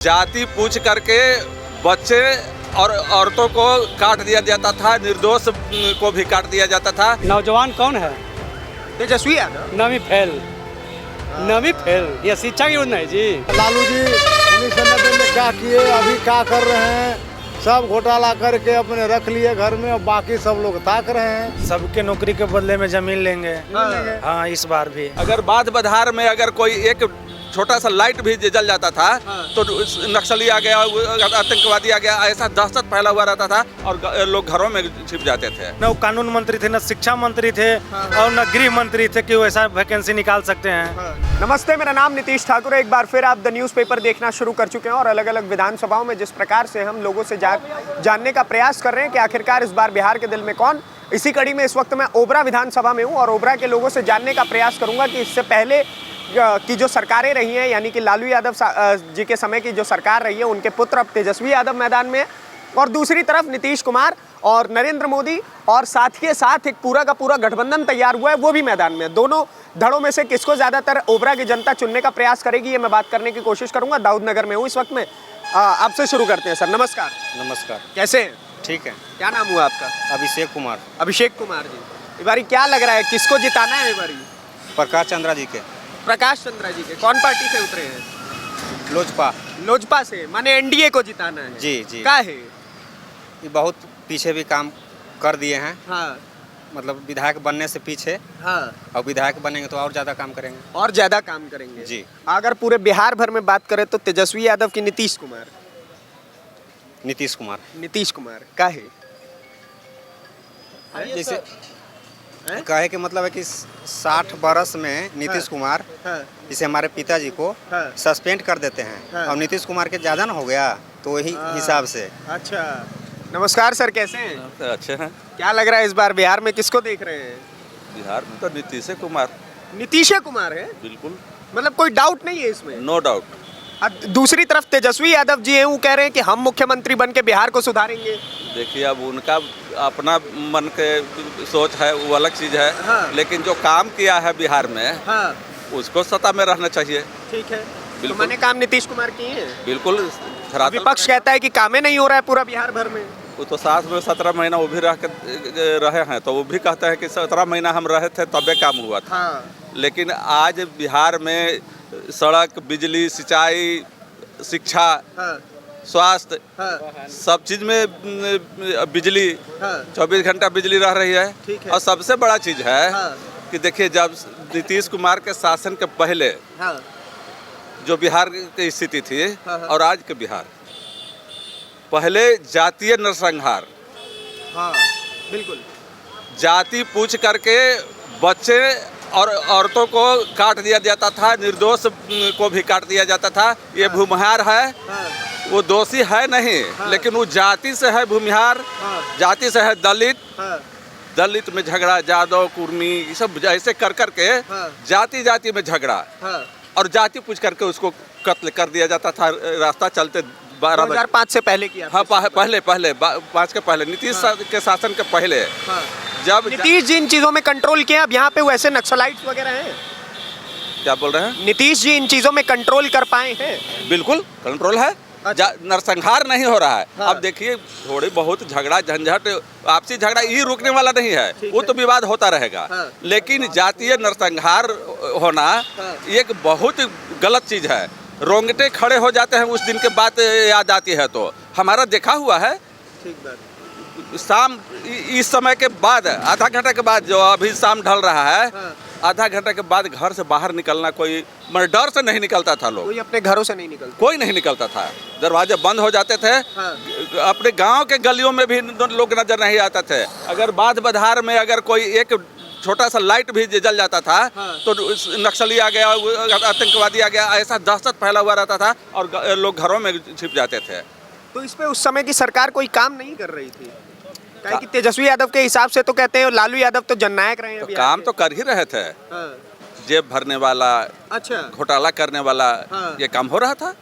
जाति पूछ करके बच्चे और औरतों को काट दिया जाता था, निर्दोष को भी काट दिया जाता था। नौजवान कौन है? तेजस्वी यादव। नवी फेल ये शिक्षा की योजना है जी। लालू जी 1990 में क्या किए, अभी क्या कर रहे हैं, सब घोटाला करके अपने रख लिए घर में और बाकी सब लोग ताक रहे हैं। सबके नौकरी के बदले में जमीन लेंगे। हाँ इस बार भी। अगर बाध बधार में अगर कोई एक छोटा सा लाइट भी जल जाता था तो नक्सली आ गया, आतंकवादी आ गया, ऐसा दहशत फैला हुआ रहता था और लोग घरों में छिप जाते थे। न कानून मंत्री थे, न शिक्षा मंत्री थे और न गृह मंत्री थे कि वो ऐसा वैकेंसी निकाल सकते हैं। नमस्ते, मेरा नाम नीतीश ठाकुर है। एक बार फिर आप द न्यूज़पेपर देखना शुरू कर चुके हैं और अलग अलग विधानसभाओं में जिस प्रकार से हम लोगों से जानने का प्रयास कर रहे हैं कि आखिरकार इस बार बिहार के दिल में कौन, इसी कड़ी में इस वक्त मैं ओबरा विधानसभा में हूँ और ओबरा के लोगों से जानने का प्रयास करूँगा कि इससे पहले की जो सरकारें रही हैं, यानी कि लालू यादव जी के समय की जो सरकार रही है, उनके पुत्र अब तेजस्वी यादव मैदान में है और दूसरी तरफ नीतीश कुमार और नरेंद्र मोदी और साथ के साथ एक पूरा का पूरा गठबंधन तैयार हुआ है, वो भी मैदान में है। दोनों धड़ों में से किसको ज़्यादातर ओबरा की जनता चुनने का प्रयास करेगी, ये मैं बात करने की कोशिश करूँगा। दाऊद नगर में हूँ इस वक्त में। आपसे शुरू करते हैं सर। नमस्कार। नमस्कार। कैसे हैं? ठीक है। क्या नाम हुआ आपका? अभिषेक कुमार। अभिषेक कुमार जी, इस बारी क्या लग रहा है, किसको जिताना है इस बारी? प्रकाश चंद्रा जी के। प्रकाश चंद्रा जी के। कौन पार्टी से उतरे हैं? लोजपा से, माने एनडीए को जिताना है। जी जी। क्या है? ये बहुत पीछे भी काम कर दिए हैं। हाँ मतलब विधायक बनने से पीछे, हाँ। और विधायक बनेंगे तो और ज़्यादा काम करेंगे। और ज्यादा काम करेंगे जी। अगर पूरे बिहार भर में बात करें तो तेजस्वी यादव की नीतीश कुमार? नीतीश कुमार। नीतीश कुमार का है जैसे कहे के मतलब है कि 60 बरस में नीतीश कुमार जैसे हमारे पिताजी को सस्पेंड कर देते हैं और नीतीश कुमार के ज़्यादा ना हो गया तो वही हिसाब से। अच्छा, नमस्कार सर, कैसे हैं? अच्छे हैं। क्या लग रहा है इस बार बिहार में किसको देख रहे हैं? बिहार में तो नीतीश कुमार। नीतीश कुमार है? बिल्कुल, मतलब कोई डाउट नहीं है इसमें? No doubt. दूसरी तरफ तेजस्वी यादव जी हैं, वो कह रहे हैं कि हम मुख्यमंत्री बन के बिहार को सुधारेंगे। देखिए, अब उनका अपना मन के सोच है, वो अलग चीज़ है। हाँ। लेकिन जो काम किया है बिहार में, हाँ उसको सत्ता में रहना चाहिए। ठीक है, तो बिल्कुल। मैंने काम नीतीश कुमार किए हैं। बिल्कुल। विपक्ष कहता है कि कामें नहीं हो रहा है पूरा बिहार भर में। वो तो साथ में 17 महीना वो भी रहे हैं, तो वो भी कहते हैं कि 17 महीना हम रहे थे तबे काम हुआ था। हाँ। लेकिन आज बिहार में सड़क, बिजली, सिंचाई, शिक्षा, हाँ। स्वास्थ्य, हाँ। सब चीज़ में बिजली, हाँ। 24 घंटा बिजली रह रही है। ठीक है। और सबसे बड़ा चीज़ है हाँ। कि देखिए, जब नीतीश कुमार के शासन के पहले हाँ। जो बिहार की स्थिति थी हाँ। और आज के बिहार, पहले जातीय नरसंहार, हाँ बिल्कुल, जाति पूछ करके बच्चे और औरतों को काट दिया जाता था, निर्दोष को भी काट दिया जाता था। ये भूमिहार है, हाँ। वो दोषी है नहीं। हाँ। लेकिन वो जाति से है भूमिहार। हाँ। जाति से है दलित। हाँ। दलित में झगड़ा, यादव, कुर्मी, ये सब ऐसे कर करके हाँ। जाति जाति में झगड़ा हाँ। और जाति पूछ करके उसको कत्ल कर दिया जाता था। रास्ता चलते 12 बजे। 2005 से पहले किया? हाँ, पहले 5 के पहले, नीतीश के शासन के पहले। हाँ। जब नीतीश जी इन चीजों में कंट्रोल किया, अब यहाँ पे वैसे नक्सलाइट्स वगैरह हैं? क्या बोल रहे हैं? नीतीश जी इन चीजों में कंट्रोल कर पाए हैं? बिल्कुल कंट्रोल है। अच्छा। नरसंहार नहीं हो रहा है। हाँ। अब देखिए, थोड़ी बहुत झगड़ा, झंझट, आपसी झगड़ा ये रुकने वाला नहीं है। वो तो विवाद होता रहेगा। हाँ। लेकिन जातीय नरसंहार होना हाँ। एक बहुत गलत चीज़ है। रोंगटे खड़े हो जाते हैं उस दिन के बाद याद आती है। तो हमारा देखा हुआ है, ठीक बात। शाम इस समय के बाद, आधा घंटे के बाद, जो अभी शाम ढल रहा है, हाँ। आधा घंटे के बाद घर से बाहर निकलना कोई डर से नहीं निकलता था। लोग कोई अपने घरों से नहीं निकलता? कोई नहीं निकलता था। दरवाजे बंद हो जाते थे। हाँ। अपने गांव के गलियों में भी लोग नजर नहीं आते थे। अगर बाध बधार में अगर कोई एक छोटा सा लाइट भी जल जाता था तो नक्सली आ गया, आतंकवादी आ गया, ऐसा दहशत फैला हुआ रहता था और लोग घरों में छिप जाते थे। तो इस पे उस समय की सरकार कोई काम नहीं कर रही थी? क्या कि तेजस्वी यादव के हिसाब से तो कहते हैं लालू यादव तो जननायक रहे हैं। तो काम तो कर ही रहे थे। हाँ। जेब भरने वाला, अच्छा, घोटाला करने वाला, हाँ। ये काम हो रहा था।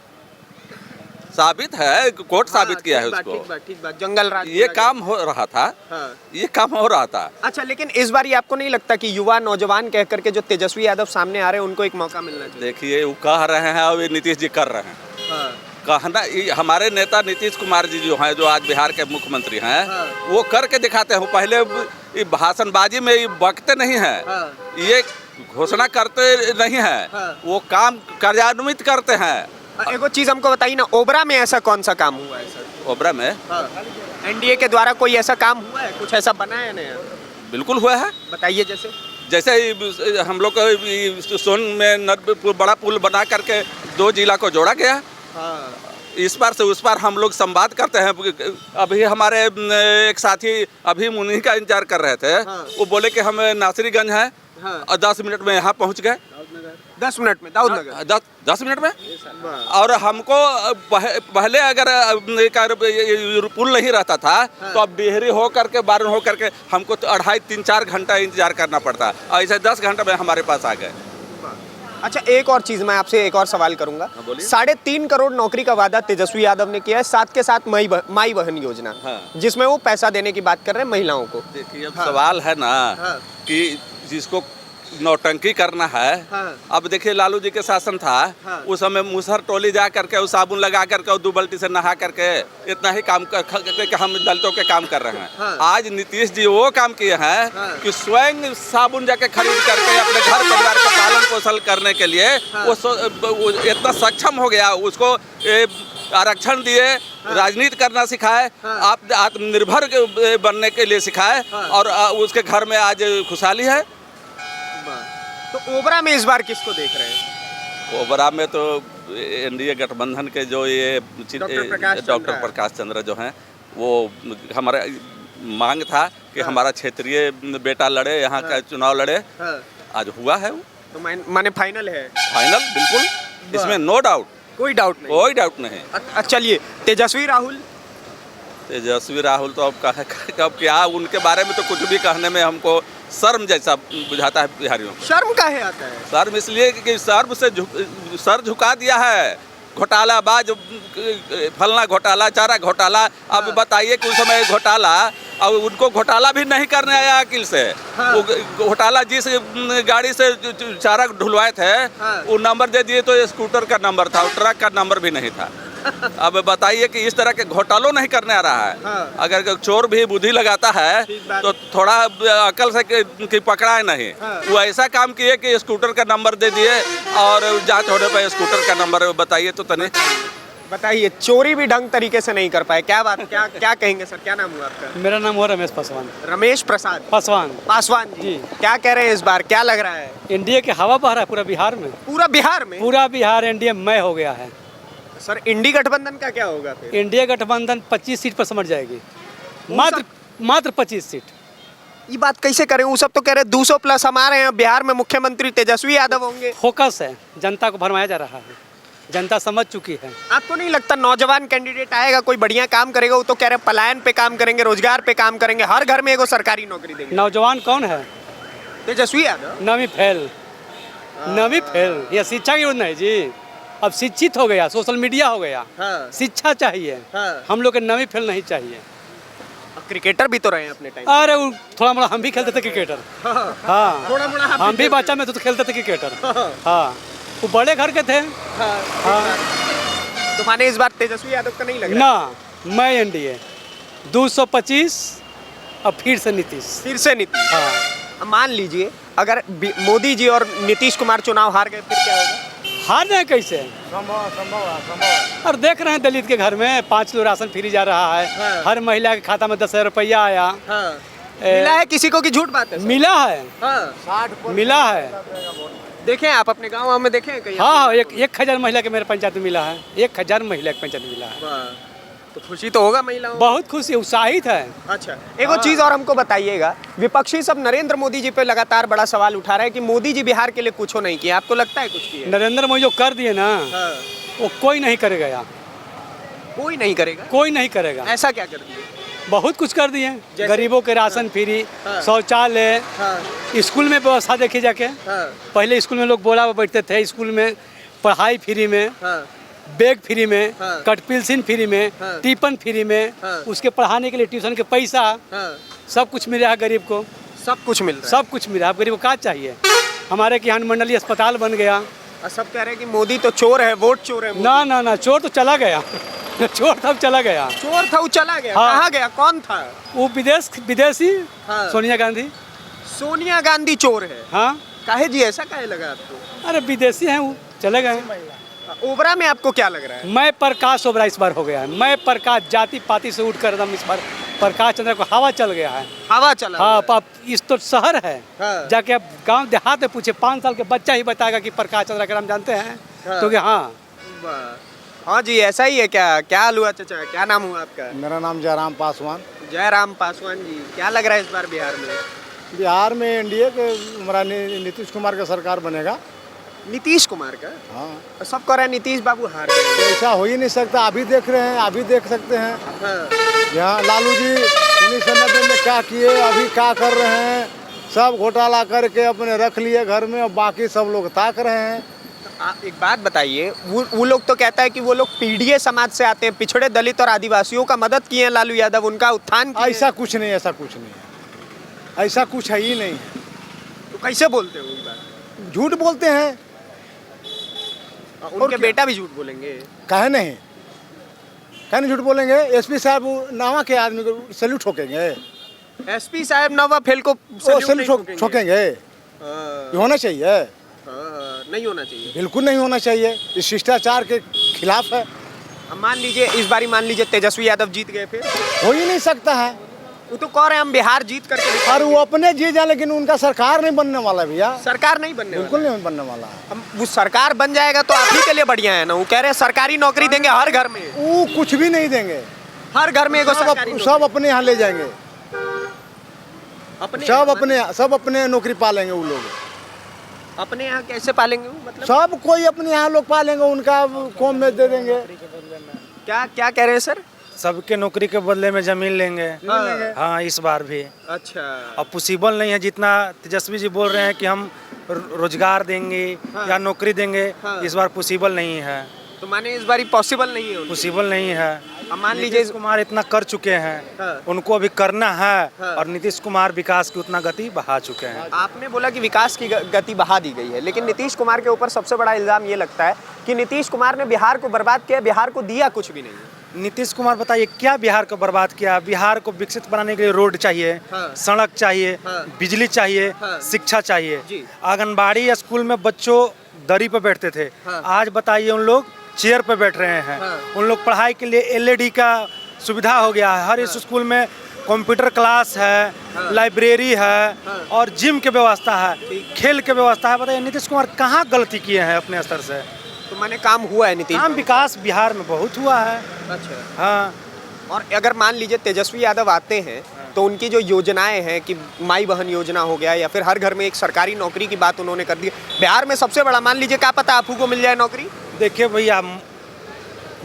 साबित है, कोर्ट साबित किया है उसको। ठीक बात। जंगल राज ये काम हो रहा था। हाँ। ये काम हो रहा था। अच्छा, लेकिन इस बार आपको नहीं लगता कि युवा नौजवान कह करके जो तेजस्वी यादव सामने आ रहे हैं उनको एक मौका मिलना चाहिए? देखिए, वो कह रहे हैं और ये नीतीश जी कर रहे हैं। हाँ। कहना हमारे नेता नीतीश कुमार जी जो हैं, जो आज बिहार के मुख्यमंत्री हैं, वो करके दिखाते हैं। पहले भाषणबाजी में बकते नहीं हैं, ये घोषणा करते नहीं हैं, वो काम कार्यान्वित करते हैं। एक चीज हमको बताइए ना, ओबरा में ऐसा कौन सा काम हुआ है सर? ओबरा में एनडीए के द्वारा कोई ऐसा काम हुआ है, कुछ ऐसा बना है नया? बिल्कुल हुआ है। बताइए। जैसे हम लोग को सोन में बड़ा पुल बना करके 2 जिला को जोड़ा गया। इस पार से उस पार हम लोग संवाद करते हैं। अभी हमारे एक साथी अभी उन्हीं का इंतजार कर रहे थे। वो बोले कि हम नासिरीगंज हैं और 10 मिनट में यहाँ पहुँच गए। 10 मिनट में दाऊदनगर? 10 मिनट में। और हमको पहले अगर पुल नहीं रहता था तो अब डिहरी हो करके बारन हो करके हमको तो 2.5-3-4 घंटा इंतजार करना पड़ता। ऐसे 10 घंटे में हमारे पास आ गए। अच्छा, एक और चीज मैं आपसे एक और सवाल करूंगा। 3.5 करोड़ नौकरी का वादा तेजस्वी यादव ने किया है, साथ के साथ माई बहन योजना, जिसमें वो पैसा देने की बात कर रहे हैं महिलाओं को। देखिए, अब सवाल है ना कि जिसको नौटंकी करना है। अब देखिए, लालू जी के शासन था, उस समय मुसहर टोली जा करके उस साबुन लगा करके और 2 बाल्टी से नहा करके इतना ही काम कर हम दलितों के काम कर रहे हैं। आज नीतीश जी वो काम किए हैं कि स्वयं साबुन जाके खरीद करके अपने घर परिवार का पालन पोषण करने के लिए वो इतना सक्षम हो गया। उसको आरक्षण दिए, राजनीति करना सिखाए, आप आत्मनिर्भर बनने के लिए सिखाए, और उसके घर में आज खुशहाली है। तो ओबरा में इस बार किसको देख रहे हैं? ओबरा में तो एनडीए गठबंधन के जो ये डॉक्टर प्रकाश चंद्र जो हैं, वो हमारा मांग था कि हमारा क्षेत्रीय बेटा लड़े, यहाँ का चुनाव लड़े। आज हुआ है वो। तो माने फाइनल है? फाइनल बिल्कुल, इसमें नो डाउट, कोई डाउट नहीं। चलिए, तेजस्वी राहुल तो अब क्या उनके बारे में तो कुछ भी कहने में हमको शर्म जैसा बुझाता है बिहारियों को। शर्म काहे आता है? शर्म इसलिए कि शर्म से सर झुका दिया है। घोटालाबाज, फलना घोटाला, चारा घोटाला। अब बताइए कि उस समय घोटाला, अब उनको घोटाला भी नहीं करने आया अकिल से। वो घोटाला जिस गाड़ी से चारा ढुलवाए थे, वो नंबर दे दिए तो स्कूटर का नंबर था, ट्रक का नंबर भी नहीं था। अब बताइए कि इस तरह के घोटालों नहीं करने आ रहा है। अगर चोर भी बुद्धि लगाता है तो थोड़ा अकल से कि पकड़ाए नहीं। वो ऐसा काम किए कि स्कूटर का नंबर दे दिए और जांच होने पर स्कूटर का नंबर बताइए तो तने। बताइए, चोरी भी ढंग तरीके से नहीं कर पाए। क्या बात, क्या कहेंगे सर? क्या नाम हुआ आपका? मेरा नाम हुआ रमेश पासवान। रमेश प्रसाद पासवान जी। क्या कह रहे हैं इस बार, क्या लग रहा है? एनडीए के हवा बह रहा है पूरा बिहार में। पूरा बिहार एनडीए मय हो गया है। सर, इंडी गठबंधन का क्या होगा फिर? इंडिया गठबंधन 25 सीट पर समझ जाएगी, मात्र 25 सीट। ये बात कैसे करें? वो सब तो कह रहे 200+ हमारे हैं बिहार में, मुख्यमंत्री तेजस्वी यादव होंगे। फोकस है, जनता को भरमाया जा रहा है, जनता समझ चुकी है। आपको नहीं लगता नौजवान कैंडिडेट आएगा, कोई बढ़िया काम करेगा? वो तो कह रहे पलायन पे काम करेंगे, रोजगार पे काम करेंगे, हर घर में एगो सरकारी नौकरी देंगे। नौजवान कौन है? तेजस्वी यादव। नवी फेल, यह शिक्षा की योजना है जी। अब शिक्षित हो गया, सोशल मीडिया हो गया, शिक्षा चाहिए। हम लोग के नवी फेल नहीं चाहिए। क्रिकेटर भी तो रहे हैं अपने टाइम। अरे थोड़ा मोड़ा हम भी खेलते थे क्रिकेटर। हाँ, थोड़ा मोड़ा हम भी बच्चा में तो खेलते थे क्रिकेटर। हाँ, वो बड़े घर के थे। तो माने इस बार तेजस्वी यादव का नहीं लग रहा ना? मैं एनडीए 225 और फिर से नीतीश। हाँ, मान लीजिए अगर मोदी जी और नीतीश कुमार चुनाव हार गए, फिर क्या होगा? हार जाए कैसे? संभव। और देख रहे हैं दलित के घर में 5 किलो राशन फ्री जा रहा है। हर महिला के खाता में 10,000 रुपया आया। मिला है किसी को कि झूठ बात है? मिला है। मिला है। देखें आप अपने गाँव में देखें कहीं? हाँ, 1,000 महिला के मेरे पंचायत में मिला है। 1,000 महिला के पंचायत में मिला है। तो खुशी तो होगा महिलाओं? बहुत खुशी, उत्साहित है। अच्छा, एक और चीज और हमको बताइएगा। विपक्षी सब नरेंद्र मोदी जी पे लगातार बड़ा सवाल उठा रहा है कि मोदी जी बिहार के लिए कुछ नहीं किया। आपको लगता है कुछ किया? नरेंद्र मोदी जो कर दिए ना, वो कोई नहीं करेगा यार। कोई नहीं करेगा? कोई नहीं करेगा। ऐसा क्या कर दिया? बहुत कुछ कर दिए। गरीबों के राशन फ्री, शौचालय, स्कूल में व्यवस्था देखी जाके। पहले स्कूल में लोग बोला बैठते थे, स्कूल में पढ़ाई फ्री में, बैग फ्री में, कट पेंसिल फ्री में, टिफिन फ्री में, उसके पढ़ाने के लिए ट्यूशन के पैसा, सब कुछ मिल रहा है गरीब को। सब कुछ मिल रहा है। सब कुछ मिल रहा है। गरीब को क्या चाहिए? हमारे यहाँ मंडलीय अस्पताल बन गया, और सब कह रहे हैं कि मोदी तो चोर है, वोट चोर है। ना ना ना, चोर तो चला गया चोर तब चला गया। चोर था, वो चला गया। हाँ। कहाँ गया? कौन था? वो विदेशी हाँ। सोनिया गांधी। सोनिया गांधी चोर है? हाँ, काहे जी, ऐसा काहे लगा आपको? अरे विदेशी हैं वो, चले गए। ओबरा में आपको क्या लग रहा है? मैं प्रकाश ओबरा इस बार हो गया है। मैं प्रकाश जाति पाति से उठकर एकदम इस बार प्रकाश चंद्र को हवा चल गया है। हवा चला हाँ, हुआ है। इस तो शहर है। हाँ। जाके अब गांव देहात में पूछे, 5 साल के बच्चा ही बताएगा कि प्रकाश चंद्र का नाम जानते हैं। हाँ। तो कि हाँ, वाह। हाँ जी, ऐसा ही है क्या? क्या हाल हुआ चाचा? क्या नाम हुआ आपका? मेरा नाम जयराम पासवान। जयराम पासवान जी, क्या लग रहा है इस बार बिहार में? बिहार में एनडीए के हमारा नीतीश कुमार का सरकार बनेगा। नीतीश कुमार का? हाँ, सब कह रहे हैं नीतीश बाबू हार गए। ऐसा हो ही नहीं सकता। अभी देख रहे हैं, अभी देख सकते हैं। हाँ। यहाँ लालू जी 1990 में क्या किए, अभी क्या कर रहे हैं। सब घोटाला करके अपने रख लिए घर में और बाकी सब लोग ताक रहे हैं। एक बात बताइए, वो लोग तो कहता है कि वो लोग पीडीए समाज से आते हैं, पिछड़े दलित और आदिवासियों का मदद किए हैं लालू यादव, उनका उत्थान किए हैं। ऐसा कुछ नहीं, ऐसा कुछ नहीं, ऐसा कुछ है ही नहीं। तो कैसे बोलते हो ये बात? झूठ बोलते हैं। उनके बेटा भी झूठ बोलेंगे? काहे नहीं, काहे नहीं झूठ बोलेंगे। एसपी साहब नावा के आदमी को सैल्यूट ठोकेंगे। एसपी साहब नवा फेल को सैल्यूट ठोकेंगे। ये होना चाहिए? नहीं होना चाहिए, बिल्कुल नहीं होना चाहिए। इस शिष्टाचार के खिलाफ है। अब मान लीजिए इस बारी मान लीजिए तेजस्वी यादव जीत गए, फिर हो ही नहीं सकता है। वो तो कह रहे हैं हम बिहार जीत करके और दिखाएंगे। वो अपने जीत जाए, लेकिन उनका सरकार नहीं बनने वाला भैया। सरकार नहीं बनने बिल्कुल वाला। नहीं बनने वाला है। हम वो सरकार बन जाएगा तो आप ही के लिए बढ़िया है ना। वो कह रहे हैं सरकारी नौकरी देंगे हर घर में, वो कुछ भी नहीं देंगे। हर घर में एगो सरकारी नौकरी। सब अपने यहाँ ले जाएंगे। अपने सब अपने नौकरी पालेंगे वो लोग। अपने यहाँ कैसे पालेंगे वो? मतलब सब कोई अपने यहाँ लोग पालेंगे, उनका कौम में दे देंगे। क्या क्या कह रहे हैं सर? सबके नौकरी के बदले में जमीन लेंगे। हाँ। हाँ, इस बार भी। अच्छा। अब पॉसिबल नहीं है जितना तेजस्वी जी बोल रहे हैं कि हम रोजगार देंगे या नौकरी देंगे। हाँ। इस बार पॉसिबल नहीं है। तो माने इस बारी पॉसिबल नहीं है उनको। पॉसिबल नहीं है। अब मान लीजिए नीतीश कुमार इतना कर चुके हैं, हाँ। उनको अभी करना है। हाँ। और नीतीश कुमार विकास की उतना गति बढ़ा चुके हैं। आपने बोला कि विकास की गति बढ़ा दी गई है, लेकिन नीतीश कुमार के ऊपर सबसे बड़ा इल्जाम ये लगता है कि नीतीश कुमार ने बिहार को बर्बाद किया, बिहार को दिया कुछ भी नहीं। नीतीश कुमार बताइए क्या बिहार को बर्बाद किया? बिहार को विकसित बनाने के लिए रोड चाहिए, हाँ। सड़क चाहिए, हाँ। बिजली चाहिए, हाँ। शिक्षा चाहिए। जी। आंगनबाड़ी स्कूल में बच्चों दरी पर बैठते थे, हाँ। आज बताइए उन लोग चेयर पर बैठ रहे हैं। हाँ। उन लोग पढ़ाई के लिए एलईडी का सुविधा हो गया है। हर इस स्कूल में कंप्यूटर क्लास है, लाइब्रेरी है और जिम की व्यवस्था है, खेल की व्यवस्था है। बताइए नीतीश कुमार कहाँ गलती किए हैं अपने स्तर से? तो मैंने काम हुआ है नीतीश? काम विकास बिहार में बहुत हुआ है। अच्छा। हाँ, और अगर मान लीजिए तेजस्वी यादव आते हैं तो उनकी जो योजनाएं हैं कि माई बहन योजना हो गया या फिर हर घर में एक सरकारी नौकरी की बात उन्होंने कर दी। बिहार में सबसे बड़ा मान लीजिए क्या पता आपको मिल जाए नौकरी। देखिए भैया,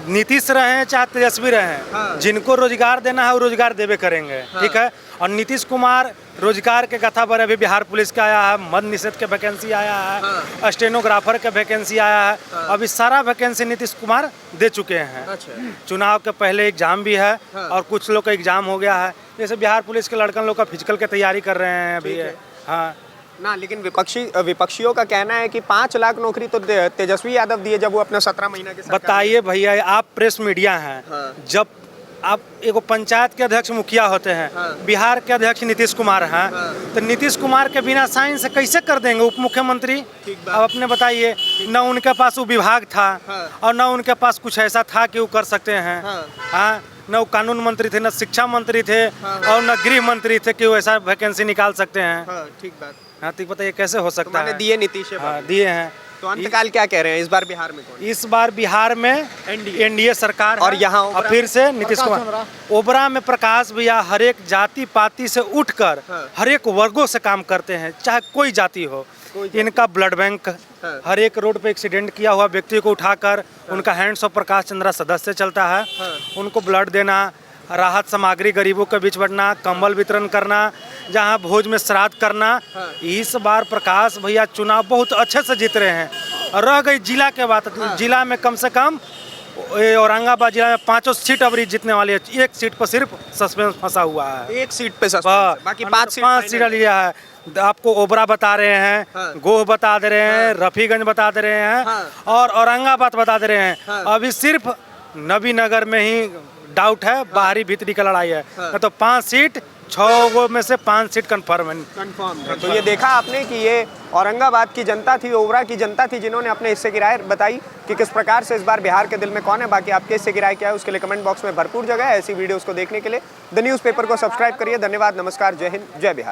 नीतीश रहे चाहे तेजस्वी रहे, हाँ। जिनको रोजगार देना है वो रोजगार देवे करेंगे। हाँ। ठीक है। और नीतीश कुमार रोजगार के कथा पर अभी बिहार पुलिस का आया है, मद निषेध के वैकेंसी आया है, हाँ। स्टेनोग्राफर के वैकेंसी आया है। हाँ। अभी सारा वैकेंसी नीतीश कुमार दे चुके हैं। अच्छा। चुनाव के पहले एग्जाम भी है। हाँ। और कुछ लोग का एग्जाम हो गया है। जैसे बिहार पुलिस के लड़कन लोग का फिजिकल की तैयारी कर रहे हैं अभी। ठीक है। हाँ ना, लेकिन विपक्षियों का कहना है कि 5 लाख नौकरी तो तेजस्वी यादव दिए जब वो अपने 17 महीना के सरकार में। बताइए भैया, आप प्रेस मीडिया हैं। हाँ। जब आप एगो पंचायत के अध्यक्ष मुखिया होते हैं, हाँ। बिहार के अध्यक्ष नीतीश कुमार हैं, हाँ। तो नीतीश कुमार के बिना साइन से कैसे कर देंगे उप मुख्यमंत्री? ठीक बात। अब अपने बताइए, न उनके पास वो विभाग था। हाँ। और न उनके पास कुछ ऐसा था कि वो कर सकते हैं। हाँ। हाँ, न वो कानून मंत्री थे, न शिक्षा मंत्री थे, हाँ। और न गृह मंत्री थे कि वो ऐसा वैकेंसी निकाल सकते हैं। हाँ, ठीक बात। हाँ, तो बताइए कैसे हो तो सकता मैंने है? दिए नीतीश है हाँ, दिए हैं। तो अंतकाल क्या कह रहे हैं इस बार बिहार में कौन? इस बार बिहार में एनडीए सरकार है। और यहाँ और फिर से नीतीश कुमार। ओबरा में प्रकाश भैया हर एक जाति पाति से उठकर हाँ। हर एक वर्गों से काम करते हैं, चाहे कोई जाति हो। इनका ब्लड बैंक हाँ। हर एक रोड पे एक्सीडेंट किया हुआ व्यक्ति को उठाकर उनका हैंड्स ऑफ प्रकाश चंद्रा सदस्य चलता है। हाँ। उनको ब्लड देना, राहत सामग्री गरीबों के बीच बढ़ना, कंबल वितरण करना, जहां भोज में श्राद्ध करना। हाँ। इस बार प्रकाश भैया चुनाव बहुत अच्छे से जीत रहे हैं। और रह गई जिला के बात, जिला में कम से कम औरंगाबाद जिला में 5 सीट अबरी जीतने वाली है। 1 सीट पर सिर्फ सस्पेंस फंसा हुआ है। 1 सीट पे सस्पेंस है, बाकी 5 सीट लिया है। आपको ओबरा बता रहे हैं, गोह बता दे रहे हैं, रफीगंज बता दे रहे हैं और औरंगाबाद बता दे रहे हैं। अभी सिर्फ नबीनगर में ही डाउट है, बाहरी भीतरी का लड़ाई है। तो 5 सीट 6 में से 5 सीट कंफर्म है। तो ये देखा आपने कि ये औरंगाबाद की जनता थी, ओबरा की जनता थी, जिन्होंने अपने हिस्से की राय बताई कि किस प्रकार से इस बार बिहार के दिल में कौन है। बाकी आपके हिस्से की राय क्या है उसके लिए कमेंट बॉक्स में भरपूर जगह है। ऐसी वीडियोस को देखने के लिए द न्यूज़पेपर को सब्सक्राइब करिए। धन्यवाद, नमस्कार, जय हिंद, जय बिहार।